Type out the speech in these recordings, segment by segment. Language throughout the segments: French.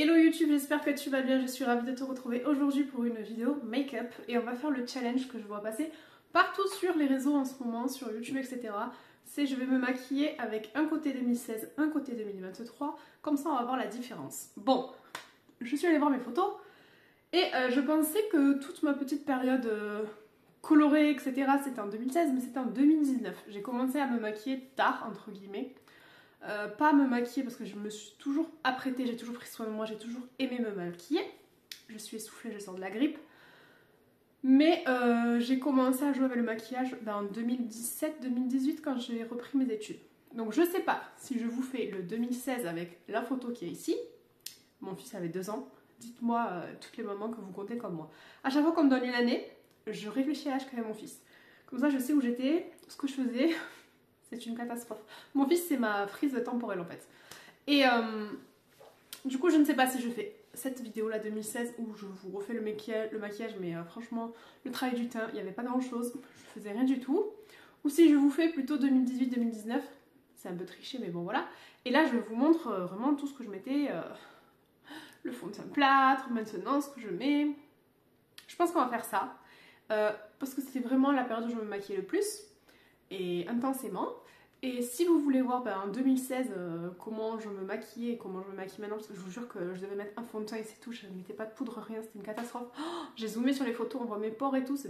Hello YouTube, j'espère que tu vas bien, je suis ravie de te retrouver aujourd'hui pour une vidéo make-up et on va faire le challenge que je vois passer partout sur les réseaux en ce moment, sur YouTube etc. C'est je vais me maquiller avec un côté 2016, un côté 2023, comme ça on va voir la différence. Bon, je suis allée voir mes photos et je pensais que toute ma petite période colorée etc. c'était en 2016 mais c'était en 2019. J'ai commencé à me maquiller tard entre guillemets. Pas me maquiller parce que je me suis toujours apprêtée, j'ai toujours pris soin de moi, j'ai toujours aimé me maquiller. Je suis essoufflée, je sors de la grippe. Mais j'ai commencé à jouer avec le maquillage en 2017-2018 quand j'ai repris mes études. Donc je sais pas si je vous fais le 2016 avec la photo qui est ici. Mon fils avait 2 ans. Dites-moi toutes les mamans que vous comptez comme moi. À chaque fois qu'on me donne une année, je réfléchis à l'âge qu'avait mon fils. Comme ça je sais où j'étais, ce que je faisais. C'est une catastrophe. Mon fils, c'est ma frise temporelle en fait. Et du coup, je ne sais pas si je fais cette vidéo-là 2016 où je vous refais le maquillage mais franchement, le travail du teint, il n'y avait pas grand-chose. Je faisais rien du tout. Ou si je vous fais plutôt 2018-2019. C'est un peu triché, mais bon voilà. Et là, je vous montre vraiment tout ce que je mettais. Le fond de teint plâtre, maintenant ce que je mets. Je pense qu'on va faire ça. Parce que c'était vraiment la période où je me maquillais le plus. Et intensément. Et si vous voulez voir en 2016 comment je me maquillais et comment je me maquille maintenant, parce que je vous jure que je devais mettre un fond de teint et c'est tout, je ne mettais pas de poudre, rien, c'était une catastrophe. Oh, j'ai zoomé sur les photos, on voit mes pores et tout, c'est...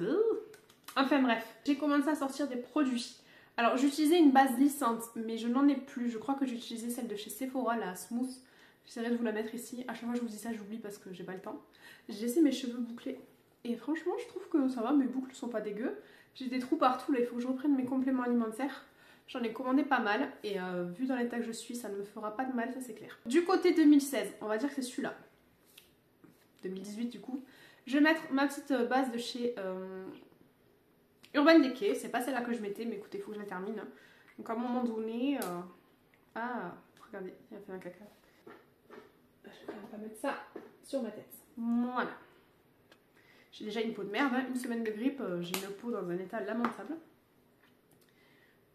Enfin bref, j'ai commencé à sortir des produits. Alors j'utilisais une base lissante, mais je n'en ai plus, je crois que j'utilisais celle de chez Sephora, la Smooth. J'essaierai de vous la mettre ici, à chaque fois que je vous dis ça j'oublie parce que j'ai pas le temps. J'ai laissé mes cheveux bouclés et franchement je trouve que ça va, mes boucles sont pas dégueu. J'ai des trous partout là, il faut que je reprenne mes compléments alimentaires. J'en ai commandé pas mal et vu dans l'état que je suis, ça ne me fera pas de mal, ça c'est clair. Du côté 2016, on va dire que c'est celui-là. 2018 du coup. Je vais mettre ma petite base de chez Urban Decay. C'est pas celle-là que je mettais, mais écoutez, il faut que je la termine. Donc à un moment donné... Ah, regardez, il a fait un caca. Je vais quand même pas mettre ça sur ma tête. Voilà. J'ai déjà une peau de merde, hein. Une semaine de grippe, j'ai une peau dans un état lamentable.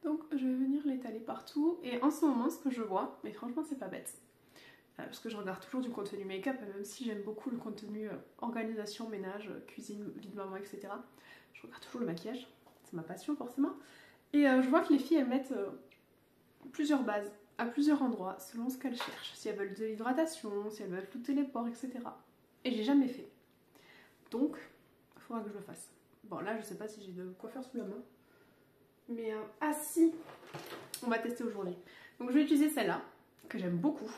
Donc je vais venir l'étaler partout et en ce moment ce que je vois, mais franchement c'est pas bête, parce que je regarde toujours du contenu make-up, même si j'aime beaucoup le contenu organisation, ménage, cuisine, vie de maman, etc. Je regarde toujours le maquillage, c'est ma passion forcément. Et je vois que les filles elles mettent plusieurs bases à plusieurs endroits selon ce qu'elles cherchent, si elles veulent de l'hydratation, si elles veulent flouter les pores, etc. Et j'ai jamais fait. Donc il faudra que je le fasse. Bon là je sais pas si j'ai de quoi faire sous la main. Mais si, on va tester aujourd'hui. Donc je vais utiliser celle-là, que j'aime beaucoup.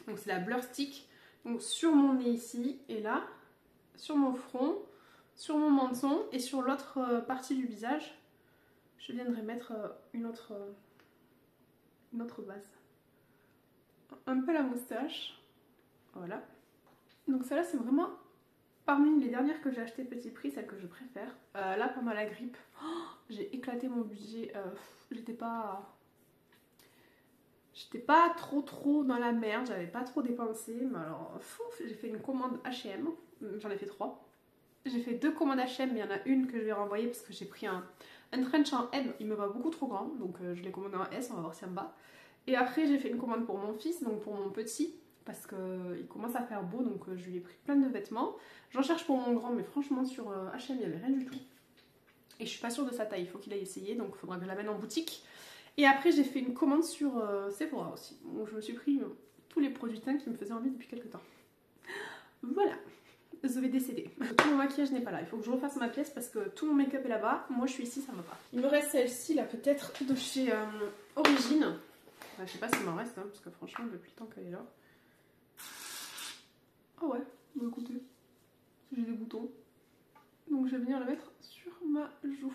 Donc c'est la Blur Stick. Donc sur mon nez ici, et là, sur mon front, sur mon menton, et sur l'autre partie du visage, je viendrai mettre une autre base. Un peu la moustache. Voilà. Donc celle-là c'est vraiment... Parmi les dernières que j'ai achetées petit prix, celle que je préfère. Là pendant la grippe, j'ai éclaté mon budget. J'étais pas trop dans la merde, j'avais pas trop dépensé. Mais alors, j'ai fait une commande H&M, j'en ai fait 3. J'ai fait 2 commandes H&M, mais il y en a une que je vais renvoyer parce que j'ai pris un trench en M, il me va beaucoup trop grand. Donc je l'ai commandé en S, on va voir si ça me va. Et après j'ai fait une commande pour mon fils, donc pour mon petit. Parce qu'il commence à faire beau, donc je lui ai pris plein de vêtements. J'en cherche pour mon grand, mais franchement sur H&M il n'y avait rien du tout. Et je suis pas sûre de sa taille, il faut qu'il aille essayer, donc il faudra que je l'amène en boutique. Et après j'ai fait une commande sur Sephora aussi. Donc je me suis pris tous les produits teints qui me faisaient envie depuis quelques temps. Voilà, je vais décéder. Tout mon maquillage n'est pas là, il faut que je refasse ma pièce parce que tout mon make-up est là-bas. Moi je suis ici, ça me va pas. Il me reste celle-ci là peut-être de chez Origine. Enfin, je sais pas s'il m'en reste, hein, parce que franchement depuis le temps qu'elle est là. Ah ouais, bah écoutez, j'ai des boutons. Donc je vais venir le mettre sur ma joue.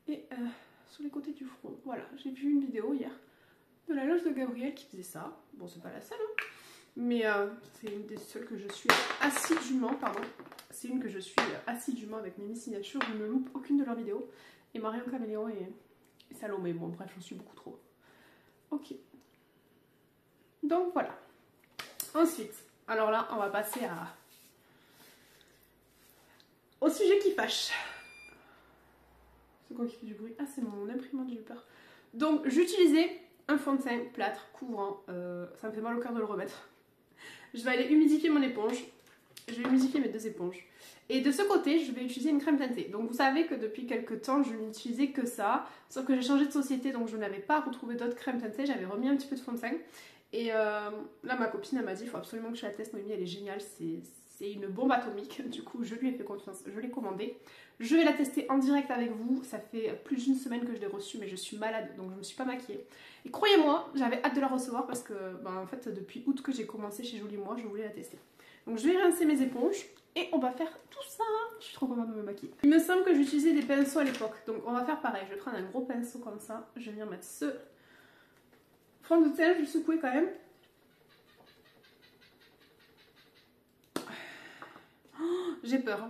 Et sur les côtés du front. Voilà, j'ai vu une vidéo hier de la loge de Gabriel qui faisait ça. Bon, c'est pas la seule, hein, mais c'est une des seules que je suis assidûment, pardon. C'est une que je suis assidûment avec mes signatures. Je ne loupe aucune de leurs vidéos. Et Marion Caméléon et Salomé. Bon, bref, j'en suis beaucoup trop. Ok. Donc voilà. Ensuite, alors là, on va passer au sujet qui fâche. C'est quoi qui fait du bruit? Ah, c'est mon imprimante, j'ai eu peur. Donc, j'utilisais un fond de teint plâtre couvrant. Ça me fait mal au cœur de le remettre. Je vais aller humidifier mon éponge. Je vais humidifier mes deux éponges. Et de ce côté, je vais utiliser une crème teintée. Donc vous savez que depuis quelques temps, je n'utilisais que ça. Sauf que j'ai changé de société, donc je n'avais pas retrouvé d'autres crèmes teintées. J'avais remis un petit peu de fond de teint. Et là, ma copine, elle m'a dit, il faut absolument que je la teste. Noémie, elle est géniale, c'est une bombe atomique. Du coup, je lui ai fait confiance, je l'ai commandée. Je vais la tester en direct avec vous. Ça fait plus d'une semaine que je l'ai reçue, mais je suis malade, donc je ne me suis pas maquillée. Et croyez-moi, j'avais hâte de la recevoir parce que, en fait, depuis août que j'ai commencé chez Jolie Moi, je voulais la tester. Donc je vais rincer mes éponges et on va faire tout ça. Je suis trop contente de me maquiller. Il me semble que j'utilisais des pinceaux à l'époque, donc on va faire pareil. Je vais prendre un gros pinceau comme ça. Je vais venir mettre ce fond de teint, je vais le secouer quand même. Oh, j'ai peur.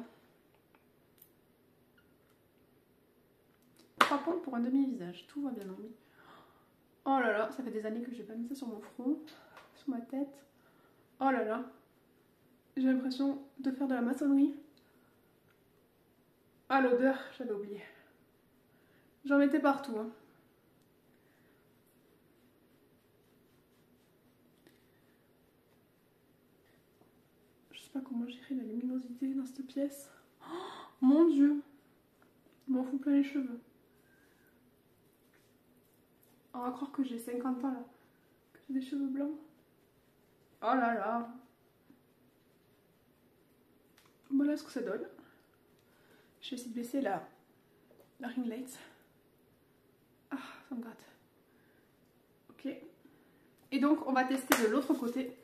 3 points pour un demi-visage. Tout va bien en lui. Oh là là, ça fait des années que j'ai pas mis ça sur mon front, sur ma tête. Oh là là. J'ai l'impression de faire de la maçonnerie. Ah, l'odeur, j'avais oublié. J'en mettais partout. Hein. Je sais pas comment gérer la luminosité dans cette pièce. Oh, mon Dieu. Je m'en fous plein les cheveux. On va croire que j'ai 50 ans là. Que j'ai des cheveux blancs. Oh là là. Voilà ce que ça donne. Je vais essayer de baisser la ring light. Ah, ça me gratte. Ok. Et donc, on va tester de l'autre côté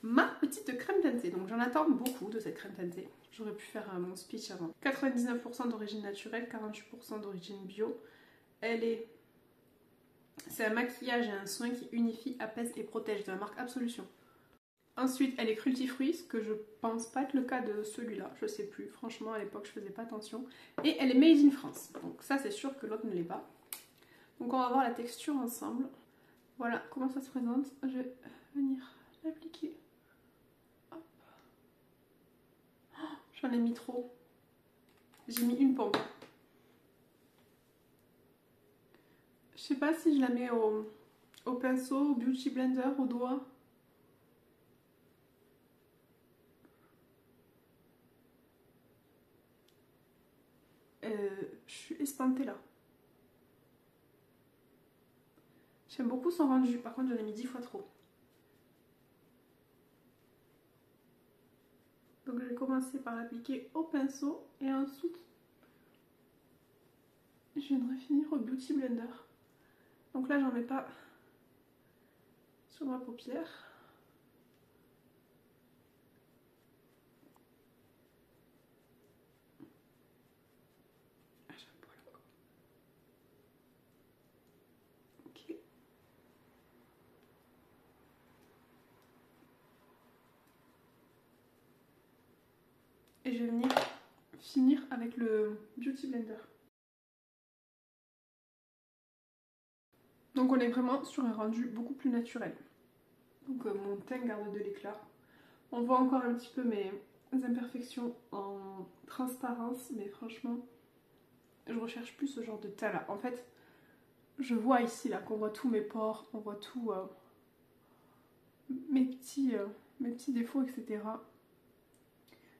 ma petite crème teintée. Donc, j'en attends beaucoup de cette crème teintée. J'aurais pu faire mon speech avant. 99% d'origine naturelle, 48% d'origine bio. C'est un maquillage et un soin qui unifie, apaise et protège, de la marque Absolution. Ensuite, elle est cruelty-free, ce que je pense pas être le cas de celui-là, je sais plus. Franchement, à l'époque, je faisais pas attention. Et elle est made in France, donc ça, c'est sûr que l'autre ne l'est pas. Donc, on va voir la texture ensemble. Voilà comment ça se présente. Je vais venir l'appliquer. Hop. Oh, j'en ai mis trop. J'ai mis une pompe. Je sais pas si je la mets au pinceau, au beauty blender, au doigt. Je suis espantée là. J'aime beaucoup son rendu, par contre j'en ai mis 10 fois trop. Donc je vais commencer par l'appliquer au pinceau et ensuite je viendrai finir au beauty blender. Donc là j'en mets pas sur ma paupière. Ok. Et je vais venir finir avec le beauty blender. Donc on est vraiment sur un rendu beaucoup plus naturel. Donc mon teint garde de l'éclat. On voit encore un petit peu mes imperfections en transparence, mais franchement, je recherche plus ce genre de teint là. En fait, je vois ici là qu'on voit tous mes pores, on voit tout mes petits défauts, etc.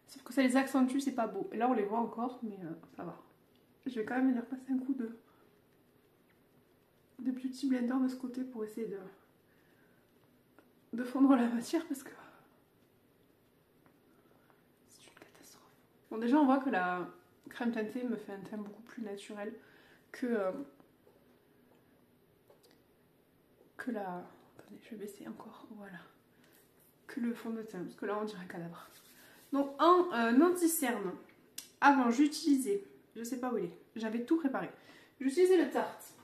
Sauf que ça les accentue, c'est pas beau. Et là on les voit encore, mais ça va. Je vais quand même venir passer un coup de beauty blender de ce côté pour essayer de fondre la matière parce que c'est une catastrophe. Bon, déjà on voit que la crème teintée me fait un teint beaucoup plus naturel que la... Attendez, je vais baisser encore, voilà. Que le fond de teint, parce que là on dirait un cadavre. Donc en anti-cerne, avant j'utilisais, je sais pas où il est, j'avais tout préparé. J'utilisais le Tarte,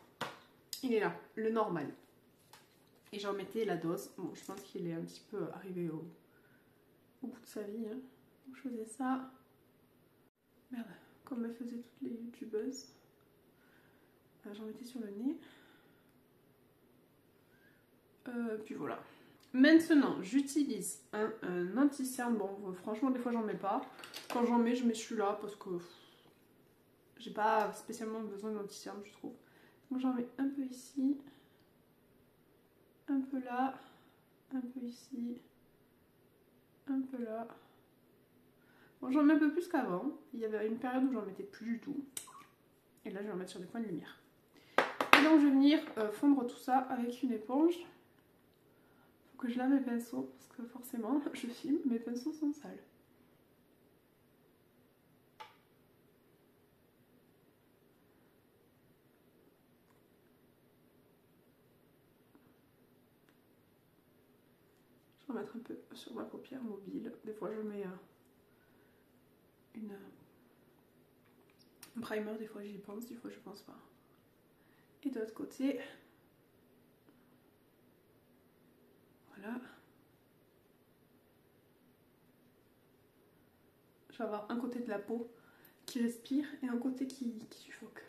il est là, le normal. Et j'en mettais la dose. Bon, je pense qu'il est un petit peu arrivé au bout de sa vie. Hein. Donc je faisais ça. Merde, comme me faisaient toutes les youtubeuses. J'en mettais sur le nez. Puis voilà. Maintenant, j'utilise un anti-cerne. Bon, franchement, des fois, j'en mets pas. Quand j'en mets, je mets celui-là parce que j'ai pas spécialement besoin d'anti-cerne, je trouve. Donc j'en mets un peu ici. Un peu là, un peu ici un peu là. Bon, j'en mets un peu plus qu'avant. Il y avait une période où j'en mettais plus du tout. Et là, je vais en mettre sur des points de lumière. Et donc, je vais venir fondre tout ça avec une éponge. Faut que je lave mes pinceaux parce que forcément, je filme, mes pinceaux sont sales. Je vais en mettre un peu sur ma paupière mobile. Des fois, je mets un primer, des fois j'y pense, des fois je pense pas. Et de l'autre côté, voilà. Je vais avoir un côté de la peau qui respire et un côté qui suffoque.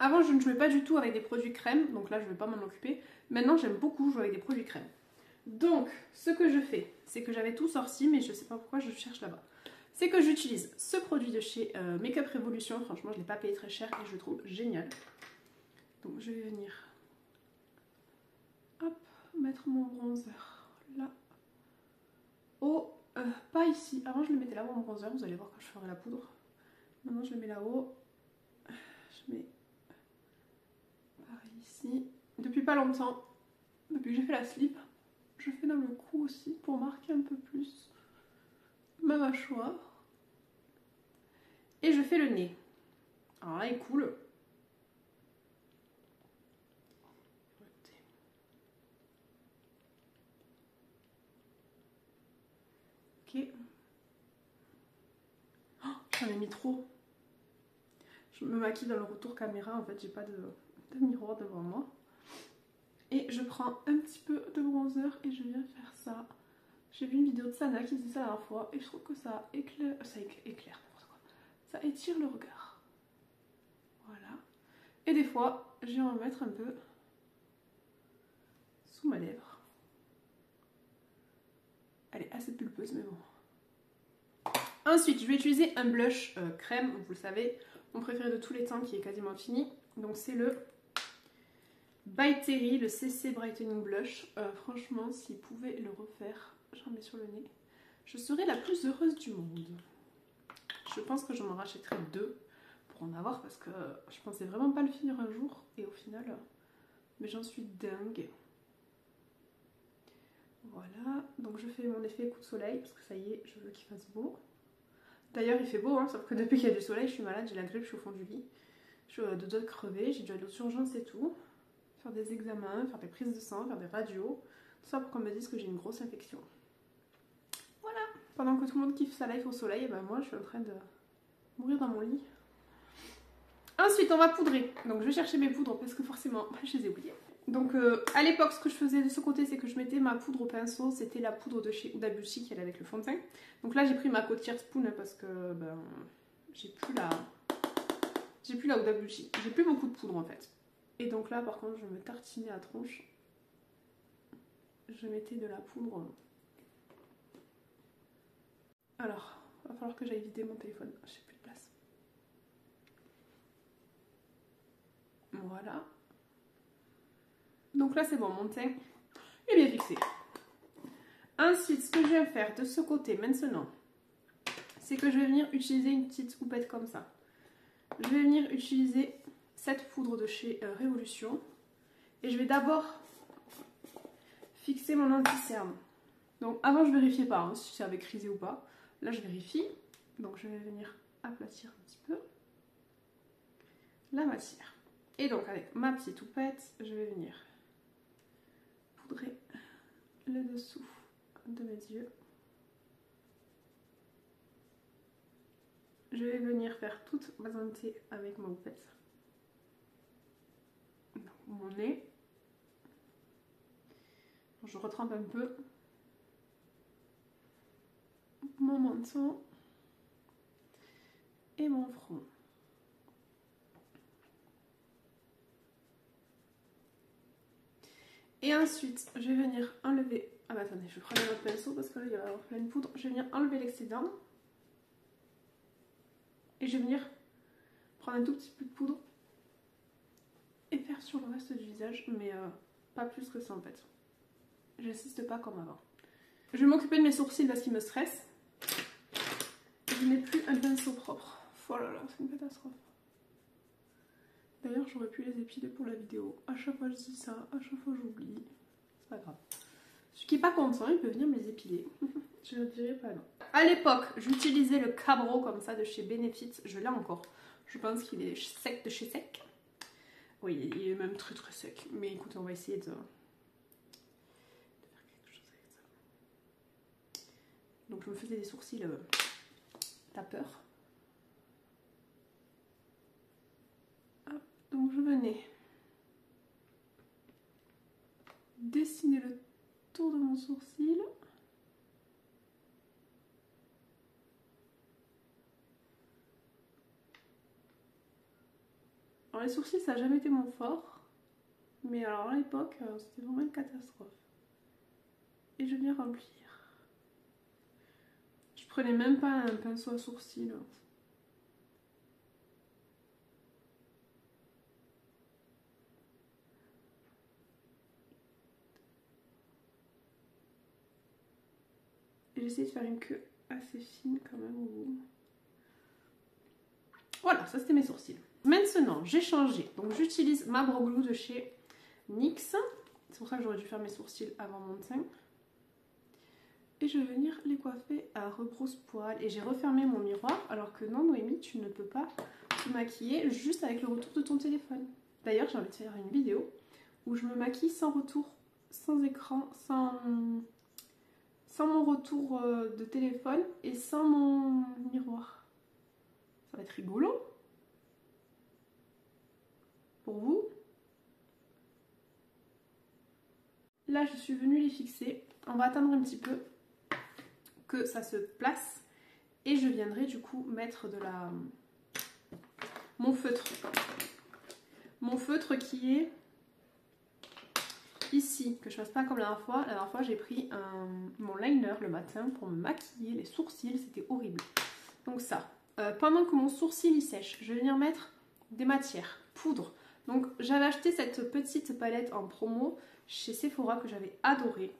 Avant, je ne jouais pas du tout avec des produits crème, donc là je ne vais pas m'en occuper. Maintenant, j'aime beaucoup jouer avec des produits crème. Donc, ce que je fais, c'est que j'avais tout sorti, mais je ne sais pas pourquoi je cherche là-bas. C'est que j'utilise ce produit de chez Make Up Revolution. Franchement, je ne l'ai pas payé très cher et je le trouve génial. Donc, je vais venir hop, mettre mon bronzer là. Oh, pas ici. Avant, je le mettais là, mon bronzer. Vous allez voir quand je ferai la poudre. Maintenant, je le mets là-haut. Je mets pareil ici. Depuis pas longtemps, depuis que j'ai fait la slip, je fais dans le cou aussi pour marquer un peu plus ma mâchoire. Et je fais le nez. Alors là, il est cool. Ok. Oh, j'en ai mis trop. Je me maquille dans le retour caméra. En fait, j'ai pas de miroir devant moi. Et je prends un petit peu de bronzer et je viens faire ça. J'ai vu une vidéo de Sana qui disait ça la dernière fois et je trouve que ça éclaire, n'importe quoi. Ça étire le regard. Voilà. Et des fois, je vais en mettre un peu sous ma lèvre. Elle est assez pulpeuse, mais bon. Ensuite, je vais utiliser un blush crème, vous le savez, mon préféré de tous les temps qui est quasiment fini. Donc c'est le By Terry, le CC Brightening Blush. Franchement, s'il pouvait le refaire, j'en mets sur le nez, je serais la plus heureuse du monde. Je pense que je m'en rachèterai 2 pour en avoir parce que je pensais vraiment pas le finir un jour et au final, mais j'en suis dingue. Voilà, donc je fais mon effet coup de soleil parce que ça y est, je veux qu'il fasse beau. D'ailleurs, il fait beau, hein, sauf que depuis qu'il y a du soleil, je suis malade, j'ai la grippe, je suis au fond du lit. Je suis de doigts de crever, j'ai déjà de l'urgence et tout. Faire des examens, faire des prises de sang, faire des radios. Tout ça pour qu'on me dise que j'ai une grosse infection. Voilà, pendant que tout le monde kiffe sa life au soleil, et ben moi je suis en train de mourir dans mon lit. Ensuite, on va poudrer. Donc je vais chercher mes poudres parce que forcément, je les ai oubliées. Donc à l'époque, ce que je faisais de ce côté, c'est que je mettais ma poudre au pinceau. C'était la poudre de chez Huda Beauty qui est avec le fond de teint. Donc là, j'ai pris ma côtière spoon parce que ben, j'ai plus la Huda Beauty. J'ai plus beaucoup de poudre en fait. Et donc là, par contre, je me tartinais à tronche. Je mettais de la poudre. Alors, il va falloir que j'aille vider mon téléphone. J'ai plus de place. Voilà. Donc là, c'est bon, mon teint est bien fixé. Ensuite, ce que je vais faire de ce côté maintenant, c'est que je vais venir utiliser une petite houppette comme ça. Je vais venir utiliser cette poudre de chez Révolution. Et je vais d'abord fixer mon anti-cerne. Donc avant, je vérifiais pas hein, si c'est avec risé ou pas. Là, je vérifie. Donc je vais venir aplatir un petit peu la matière. Et donc avec ma petite houppette, je vais venir poudrer le dessous de mes yeux. Je vais venir faire toute ma teintée avec ma houppette. Mon nez. Je retrempe un peu mon menton et mon front. Et ensuite, je vais venir enlever... Ah bah attendez, je vais prendre notre pinceau parce que là il va y avoir plein de poudre. Je vais venir enlever l'excédent. Et je vais venir prendre un tout petit peu de poudre et faire venir sur le reste du visage, mais pas plus que ça en fait. J'insiste pas comme avant. Je vais m'occuper de mes sourcils parce qu'ils me stressent. Je n'ai plus un pinceau propre. Oh là là, c'est une catastrophe. D'ailleurs, j'aurais pu les épiler pour la vidéo. À chaque fois je dis ça, à chaque fois j'oublie. C'est pas grave. Celui qui est pas content, il peut venir me les épiler. Je ne dirais pas non. À l'époque, j'utilisais le Cabro comme ça de chez Benefit. Je l'ai encore. Je pense qu'il est sec de chez sec. Oui, il est même très très sec. Mais écoutez, on va essayer de faire quelque chose avec ça. Donc je me faisais des sourcils tapeurs. Hop, donc je venais dessiner le tour de mon sourcil. Alors les sourcils ça n'a jamais été mon fort, mais alors à l'époque c'était vraiment une catastrophe. Et je viens remplir. Je prenais même pas un pinceau à sourcils. Et j'essaie de faire une queue assez fine quand même au bout. Voilà, ça c'était mes sourcils. Maintenant, j'ai changé. Donc j'utilise ma Brow Glue de chez NYX. C'est pour ça que j'aurais dû faire mes sourcils avant mon teint. Et je vais venir les coiffer à rebrousse-poil. Et j'ai refermé mon miroir, alors que non, Noémie, tu ne peux pas te maquiller juste avec le retour de ton téléphone. D'ailleurs, j'ai envie de faire une vidéo où je me maquille sans retour, sans écran, sans mon retour de téléphone et sans mon miroir. Ça va être rigolo. Pour vous. Là, je suis venue les fixer. On va attendre un petit peu que ça se place. Et je viendrai du coup mettre de mon feutre. Mon feutre qui est ici, que je fasse pas comme la dernière fois. La dernière fois, j'ai pris mon liner le matin pour me maquiller les sourcils. C'était horrible. Donc ça. Pendant que mon sourcil y sèche, je vais venir mettre des matières, poudre. Donc j'avais acheté cette petite palette en promo chez Sephora que j'avais adorée.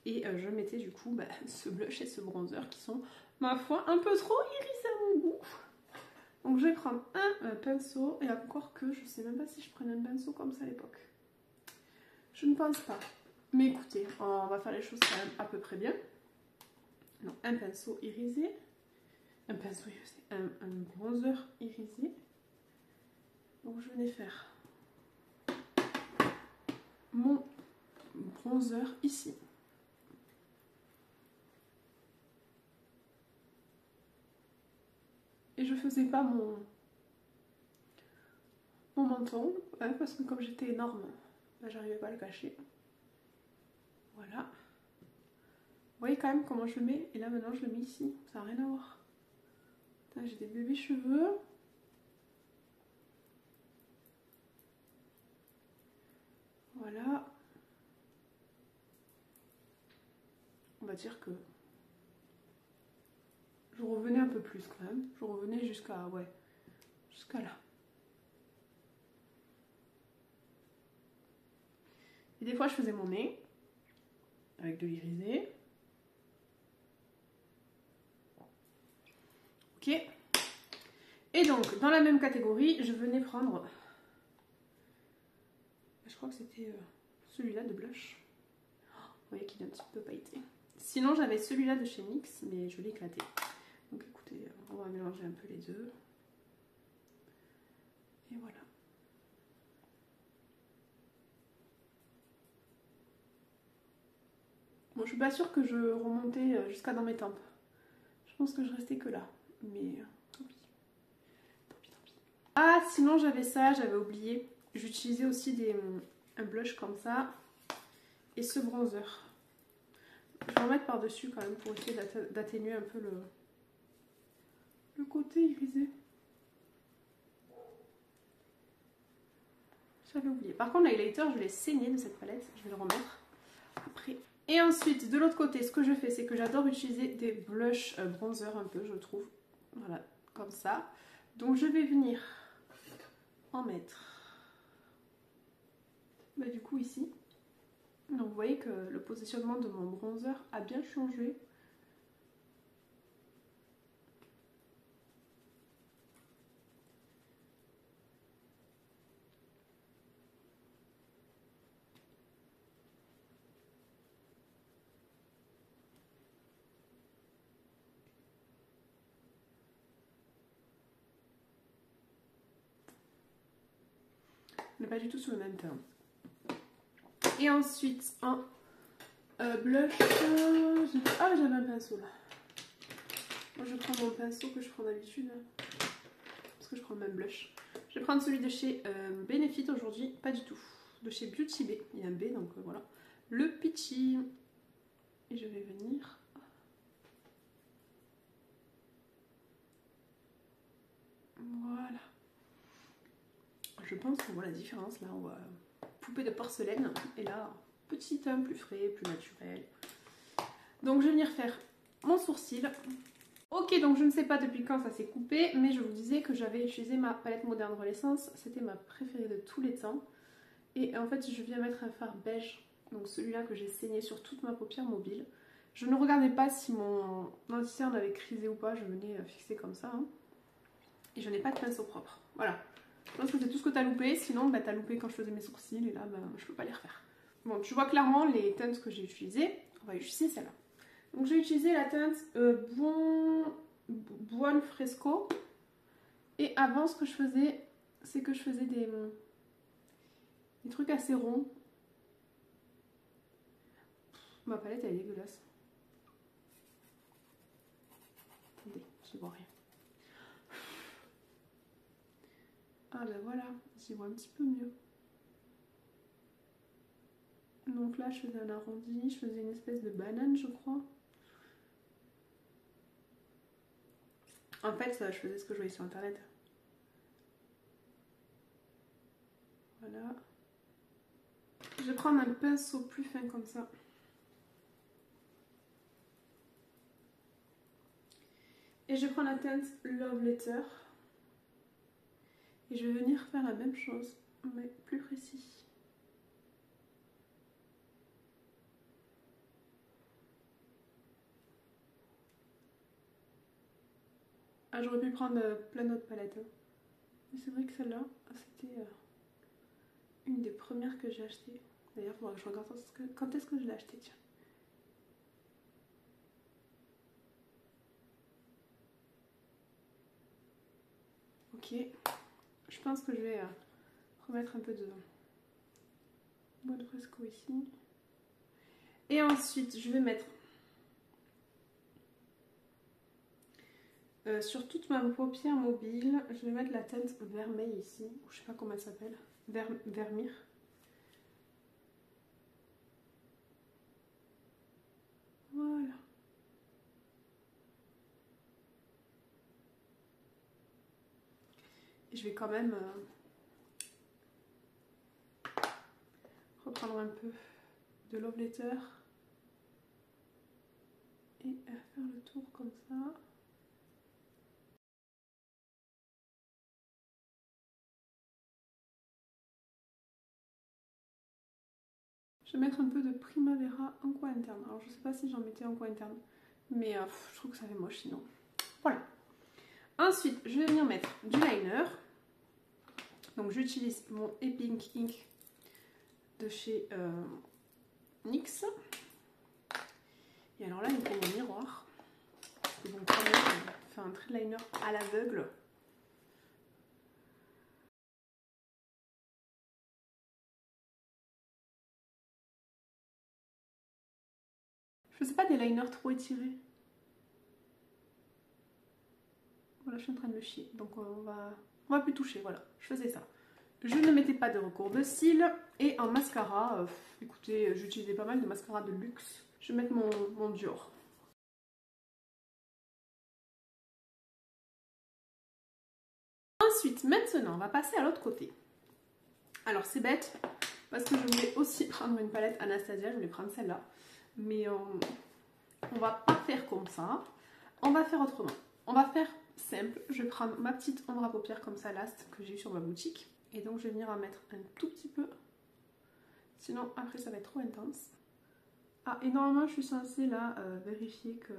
Et je mettais du coup ce blush et ce bronzer qui sont, ma foi, un peu trop irisés à mon goût. Donc je vais prendre un pinceau, et encore que je sais même pas si je prenais un pinceau comme ça à l'époque. Je ne pense pas. Mais écoutez, on va faire les choses quand même à peu près bien. Donc un pinceau irisé. Un pinceau irisé. Un bronzer irisé. Donc je venais faire mon bronzer ici. Et je faisais pas mon menton, hein, parce que comme j'étais énorme, j'arrivais pas à le cacher. Voilà. Vous voyez quand même comment je le mets, et là maintenant je le mets ici, ça n'a rien à voir. J'ai des bébés cheveux. Voilà. On va dire que je revenais un peu plus quand même. Je revenais jusqu'à là. Et des fois je faisais mon nez avec de l'irisé. Ok. Et donc dans la même catégorie, je venais prendre, je crois que c'était celui-là de blush. Vous voyez qu'il est un petit peu pailleté. Sinon j'avais celui-là de chez NYX, mais je l'ai éclaté. Donc écoutez, on va mélanger un peu les deux. Et voilà. Bon, je suis pas sûre que je remontais jusqu'à dans mes tempes. Je pense que je restais que là. Mais tant pis. Tant pis, tant pis. Ah, sinon j'avais ça, j'avais oublié. J'utilisais aussi un blush comme ça. Et ce bronzer. Je vais en mettre par-dessus quand même pour essayer d'atténuer un peu le côté irisé. J'avais oublié. Par contre, l'highlighter, je l'ai saigné de cette palette. Je vais le remettre après. Et ensuite, de l'autre côté, ce que je fais, c'est que j'adore utiliser des blush bronzer un peu, je trouve. Voilà, comme ça. Donc, je vais venir en mettre bah, du coup ici. Donc vous voyez que le positionnement de mon bronzer a bien changé. On n'est pas du tout sur le même teint. Et ensuite en blush, ah j'avais un pinceau là. Moi je prends mon pinceau que je prends d'habitude parce que je prends le même blush. Je vais prendre celui de chez Benefit aujourd'hui, pas du tout. De chez Beauty Bay, il y a un B donc voilà. Le Peachy. Et je vais venir. Voilà. Je pense qu'on voit la différence là, on voit poupée de porcelaine et là petit teint plus frais, plus naturel. Donc je vais venir faire mon sourcil. Ok, donc je ne sais pas depuis quand ça s'est coupé, mais je vous disais que j'avais utilisé ma palette Moderne Renaissance, c'était ma préférée de tous les temps. Et en fait je viens mettre un fard beige, donc celui-là que j'ai saigné sur toute ma paupière mobile. Je ne regardais pas si mon anti-cerne avait crisé ou pas, je venais fixer comme ça. Hein. Et je n'ai pas de pinceau propre, voilà. Je pense que c'est tout ce que t'as loupé, sinon bah, t'as loupé quand je faisais mes sourcils et là bah, je peux pas les refaire. Bon, tu vois clairement les teintes que j'ai utilisées. On va utiliser celle-là. Donc j'ai utilisé la teinte Buon Fresco. Et avant ce que je faisais, c'est que je faisais des trucs assez ronds. Ma palette elle est dégueulasse. Attendez, je vois rien. Ah ben voilà, j'y vois un petit peu mieux. Donc là je faisais un arrondi, je faisais une espèce de banane je crois. En fait je faisais ce que je voyais sur internet. Voilà. Je vais prendre un pinceau plus fin comme ça. Et je prends la teinte Love Letter. Et je vais venir faire la même chose, mais plus précis. Ah, j'aurais pu prendre plein d'autres palettes. Hein. Mais c'est vrai que celle-là, c'était une des premières que j'ai achetées. D'ailleurs, il faudra que je regarde quand est-ce que je l'ai achetée, tiens. Ok, je pense que je vais remettre un peu de Buon Fresco ici. Et ensuite, je vais mettre sur toute ma paupière mobile, je vais mettre la teinte vermeil ici, ou je sais pas comment elle s'appelle, Vermir. Voilà. Et je vais quand même reprendre un peu de Love Letter et faire le tour comme ça. Je vais mettre un peu de Primavera en coin interne. Alors je sais pas si j'en mettais en coin interne, mais je trouve que ça fait moche sinon. Voilà. Ensuite, je vais venir mettre du liner. Donc j'utilise mon E-Pink Ink de chez NYX. Et alors là, il me faut mon miroir. Et donc quand même, je fais un trait de liner à l'aveugle. Je faisais pas des liners trop étirés. Voilà, je suis en train de me chier. Donc on va plus toucher, voilà. Je faisais ça. Je ne mettais pas de recours de cils. Et en mascara, écoutez, j'utilisais pas mal de mascara de luxe. Je vais mettre mon Dior. Ensuite, maintenant, on va passer à l'autre côté. Alors c'est bête, parce que je voulais aussi prendre une palette Anastasia, je voulais prendre celle-là. Mais on va pas faire comme ça. On va faire autrement. On va faire simple. Je vais prendre ma petite ombre à paupières comme ça, Last, que j'ai eu sur ma boutique. Et donc je vais venir en mettre un tout petit peu Sinon après ça va être trop intense. Ah, et normalement je suis censée là vérifier qu'il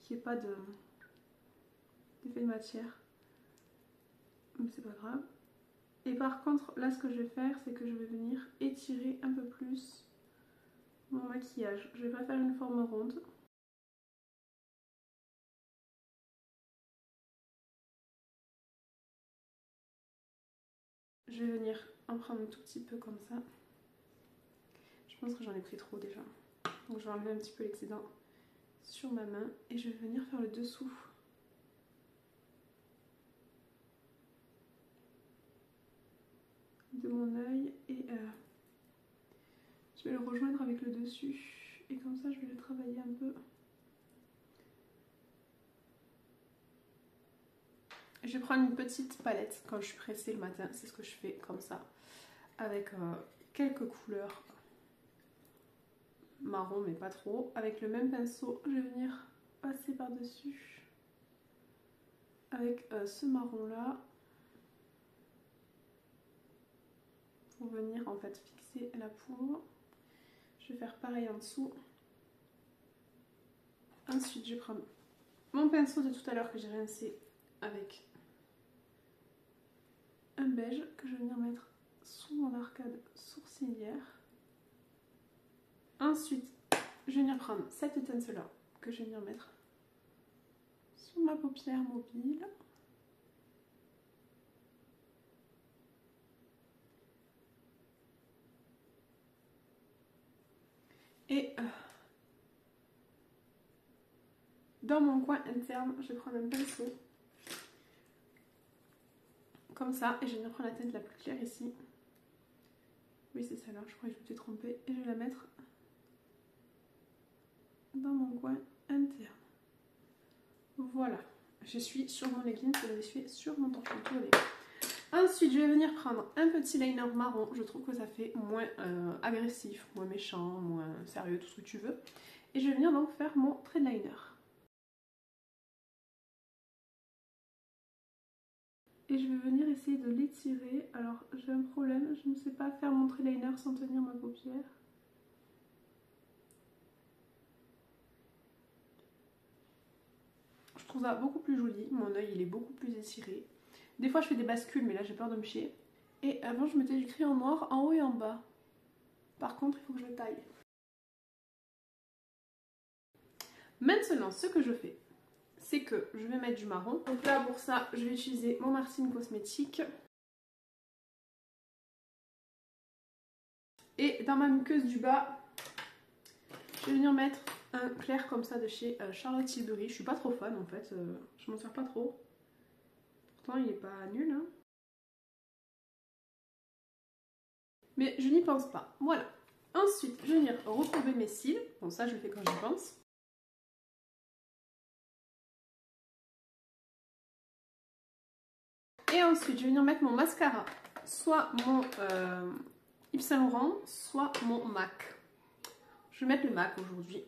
n'y ait pas d'effet de matière. Mais c'est pas grave. Et par contre là ce que je vais faire c'est que je vais venir étirer un peu plus mon maquillage. Je vais pas faire une forme ronde. Je vais venir en prendre un tout petit peu comme ça. Je pense que j'en ai pris trop déjà. Donc je vais enlever un petit peu l'excédent sur ma main et je vais venir faire le dessous de mon œil et je vais le rejoindre avec le dessus et comme ça je vais le travailler un peu. Je vais prendre une petite palette quand je suis pressée le matin, c'est ce que je fais comme ça, avec quelques couleurs marron mais pas trop. Avec le même pinceau, je vais venir passer par-dessus avec ce marron là pour venir en fait fixer la poudre. Je vais faire pareil en dessous. Ensuite, je vais prendre mon pinceau de tout à l'heure que j'ai rincé avec un beige que je vais venir mettre sous mon arcade sourcilière. Ensuite, je vais venir prendre cette étincelle-là que je vais venir mettre sous ma paupière mobile. Et dans mon coin interne, je vais prendre un pinceau comme ça et je vais venir prendre la teinte la plus claire ici. Oui, c'est celle-là, je crois que je me suis trompée. Et je vais la mettre dans mon coin interne. Voilà, je suis sur mon legging, je l'avais fait sur mon torchon tourné. Ensuite, je vais venir prendre un petit liner marron. Je trouve que ça fait moins agressif, moins méchant, moins sérieux, tout ce que tu veux. Et je vais venir donc faire mon trait de liner. Et je vais venir essayer de l'étirer. Alors, j'ai un problème, je ne sais pas faire mon trait de liner sans tenir ma paupière. Je trouve ça beaucoup plus joli, mon œil il est beaucoup plus étiré. Des fois je fais des bascules mais là j'ai peur de me chier. Et avant je mettais du crayon noir en haut et en bas. Par contre il faut que je taille. Maintenant ce que je fais, c'est que je vais mettre du marron. Donc là pour ça je vais utiliser mon Martine Cosmétique. Et dans ma muqueuse du bas, je vais venir mettre un clair comme ça de chez Charlotte Tilbury. Je suis pas trop fan en fait, je m'en sers pas trop. Pourtant il est pas nul hein. Mais je n'y pense pas. Voilà. Ensuite, je vais venir recourber mes cils. Bon, ça, je le fais quand j'y pense. Et ensuite, je vais venir mettre mon mascara. Soit mon Yves Saint Laurent, soit mon MAC. Je vais mettre le MAC aujourd'hui.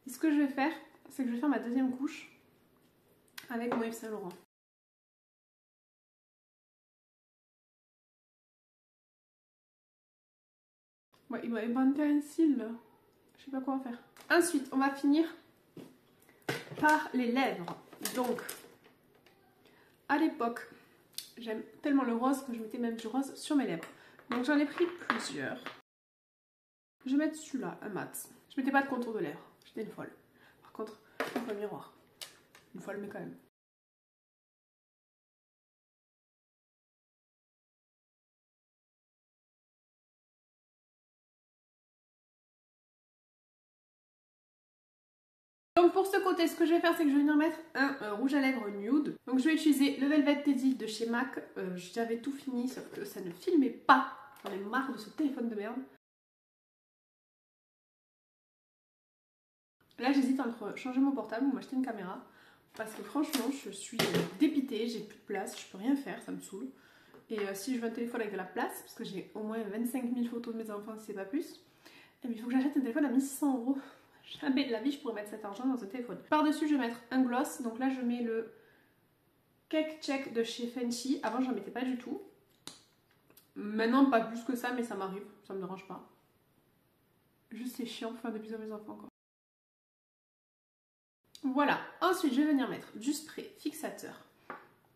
Et ce que je vais faire, c'est que je vais faire ma deuxième couche avec mon Yves Saint Laurent. Ouais, il m'avait banté un cil là. Je sais pas quoi en faire. Ensuite, on va finir par les lèvres. Donc, à l'époque, j'aime tellement le rose que je mettais même du rose sur mes lèvres. Donc j'en ai pris plusieurs. Je vais mettre celui-là, un mat. Je mettais pas de contour de lèvres. J'étais une folle. Par contre, une fois le miroir. Une folle mais quand même. Donc pour ce côté, ce que je vais faire, c'est que je vais venir mettre un rouge à lèvres nude. Donc je vais utiliser le Velvet Teddy de chez MAC. J'avais tout fini, sauf que ça ne filmait pas. J'en ai marre de ce téléphone de merde. Là j'hésite entre changer mon portable ou m'acheter une caméra. Parce que franchement, je suis dépitée, j'ai plus de place, je peux rien faire, ça me saoule. Et si je veux un téléphone avec de la place, parce que j'ai au moins 25 000 photos de mes enfants si c'est pas plus, il faut que j'achète un téléphone à 1600 €. Jamais de la vie je pourrais mettre cet argent dans un téléphone. Par-dessus, je vais mettre un gloss. Donc là, je mets le Cake Check de chez Fenty. Avant, j'en mettais pas du tout. Maintenant, pas plus que ça, mais ça m'arrive. Ça me dérange pas. Juste, c'est chiant pour faire des bisous à mes enfants, quoi. Voilà. Ensuite, je vais venir mettre du spray fixateur.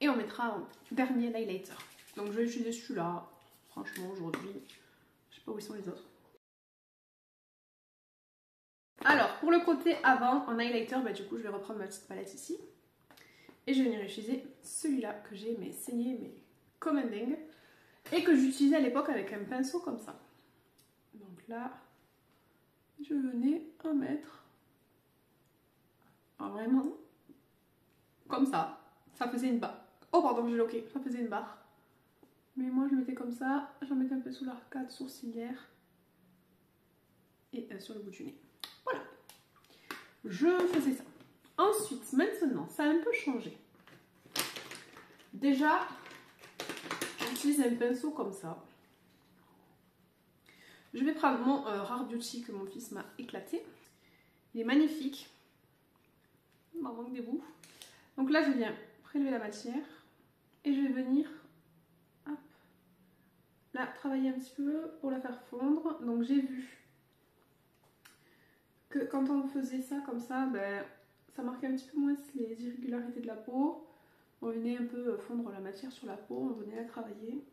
Et on mettra en dernier l'highlighter. Donc, je vais utiliser celui-là. Franchement, aujourd'hui, je sais pas où ils sont les autres. Alors, pour le côté avant, en highlighter, bah, du coup, je vais reprendre ma petite palette ici. Et je vais venir utiliser celui-là que j'ai saigné, mais commanding. Et que j'utilisais à l'époque avec un pinceau comme ça. Donc là, je venais en mettre. Ah, vraiment, comme ça. Ça faisait une barre. Oh pardon, j'ai loqué. Ça faisait une barre. Mais moi, je mettais comme ça. J'en mettais un peu sous l'arcade sourcilière. Et sur le bout du nez. Voilà. Je faisais ça. Ensuite, maintenant, ça a un peu changé. Déjà, j'utilise un pinceau comme ça. Je vais prendre mon Rare Beauty que mon fils m'a éclaté. Il est magnifique. Il m'en manque des bouts. Donc là, je viens prélever la matière. Et je vais venir, hop, là, travailler un petit peu pour la faire fondre. Donc j'ai vu que quand on faisait ça comme ça, ben, ça marquait un petit peu moins les irrégularités de la peau. On venait un peu fondre la matière sur la peau, on venait la travailler.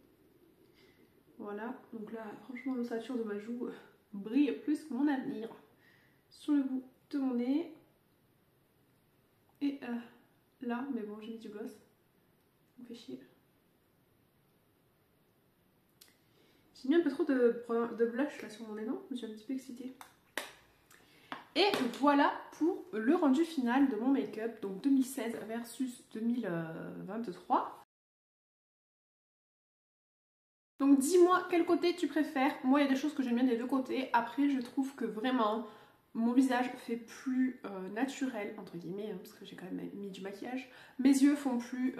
Voilà, donc là, franchement, l'ossature de ma joue brille plus que mon avenir. Sur le bout de mon nez. Et là, mais bon, j'ai mis du gloss. Ça me fait chier. J'ai mis un peu trop de blush là sur mon nez, non? Je me suis un petit peu excitée. Et voilà pour le rendu final de mon make-up, donc 2016 versus 2023. Donc dis-moi quel côté tu préfères. Moi, il y a des choses que j'aime bien des deux côtés. Après, je trouve que vraiment, mon visage fait plus naturel, entre guillemets, hein, parce que j'ai quand même mis du maquillage. Mes yeux font plus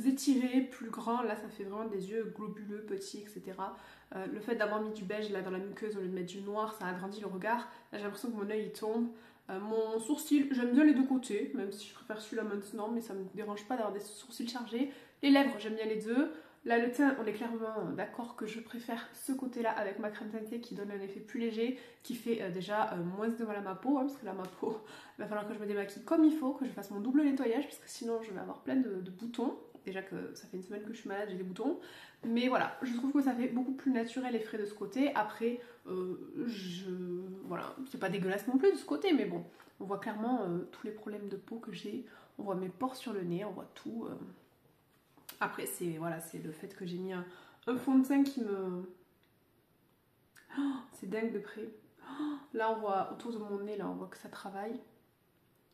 étirés, plus grands. Là, ça fait vraiment des yeux globuleux, petits, etc. Le fait d'avoir mis du beige là dans la muqueuse au lieu de mettre du noir, ça agrandit le regard. Là, j'ai l'impression que mon œil il tombe. Mon sourcil, j'aime bien les deux côtés, même si je préfère celui-là maintenant, mais ça me dérange pas d'avoir des sourcils chargés. Les lèvres, j'aime bien les deux. Là, le teint, on est clairement d'accord que je préfère ce côté-là avec ma crème teintée qui donne un effet plus léger, qui fait déjà moins de mal à ma peau, hein, parce que là, ma peau, il va falloir que je me démaquille comme il faut, que je fasse mon double nettoyage, parce que sinon, je vais avoir plein de boutons. Déjà que ça fait une semaine que je suis malade, j'ai des boutons. Mais voilà, je trouve que ça fait beaucoup plus naturel et frais de ce côté. Après, voilà, c'est pas dégueulasse non plus de ce côté, mais bon, on voit clairement tous les problèmes de peau que j'ai. On voit mes pores sur le nez, on voit tout. Après, c'est voilà, le fait que j'ai mis un fond de teint qui me... Oh, c'est dingue de près. Oh, là, on voit autour de mon nez, là, on voit que ça travaille.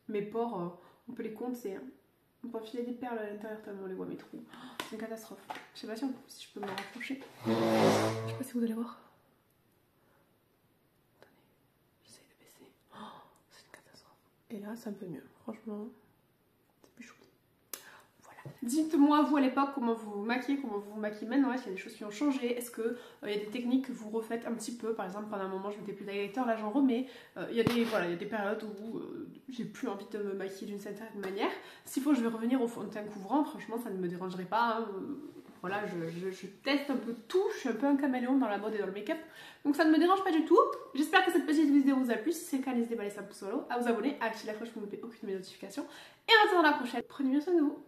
Mes pores, on peut les compter. Hein. On peut enfiler des perles à l'intérieur tellement on les voit, mes trous. Oh, c'est une catastrophe. Je sais pas si je peux me rapprocher. Je sais pas si vous allez voir. Attendez, j'essaie de baisser. Oh, c'est une catastrophe. Et là, c'est un peu mieux. Franchement, c'est plus joli. Voilà. Dites-moi, vous à l'époque, comment vous vous maquillez, comment vous vous maquillez maintenant. Est-ce qu'il y a des choses qui ont changé? Est-ce qu'il y a des techniques que vous refaites un petit peu? Par exemple, pendant un moment, je mettais plus d'highlighter, là j'en remets. Il y a des périodes où j'ai plus envie de me maquiller d'une certaine manière. S'il faut, je vais revenir au fond de teint couvrant. Franchement, ça ne me dérangerait pas. Hein. Voilà, je teste un peu tout. Je suis un peu un caméléon dans la mode et dans le make-up. Donc ça ne me dérange pas du tout. J'espère que cette petite vidéo vous a plu. Si c'est le cas, n'hésitez pas à laisser un pouce en l'air, à vous abonner, à activer la cloche pour ne louper aucune de mes notifications. Et en attendant la prochaine, prenez bien soin de vous.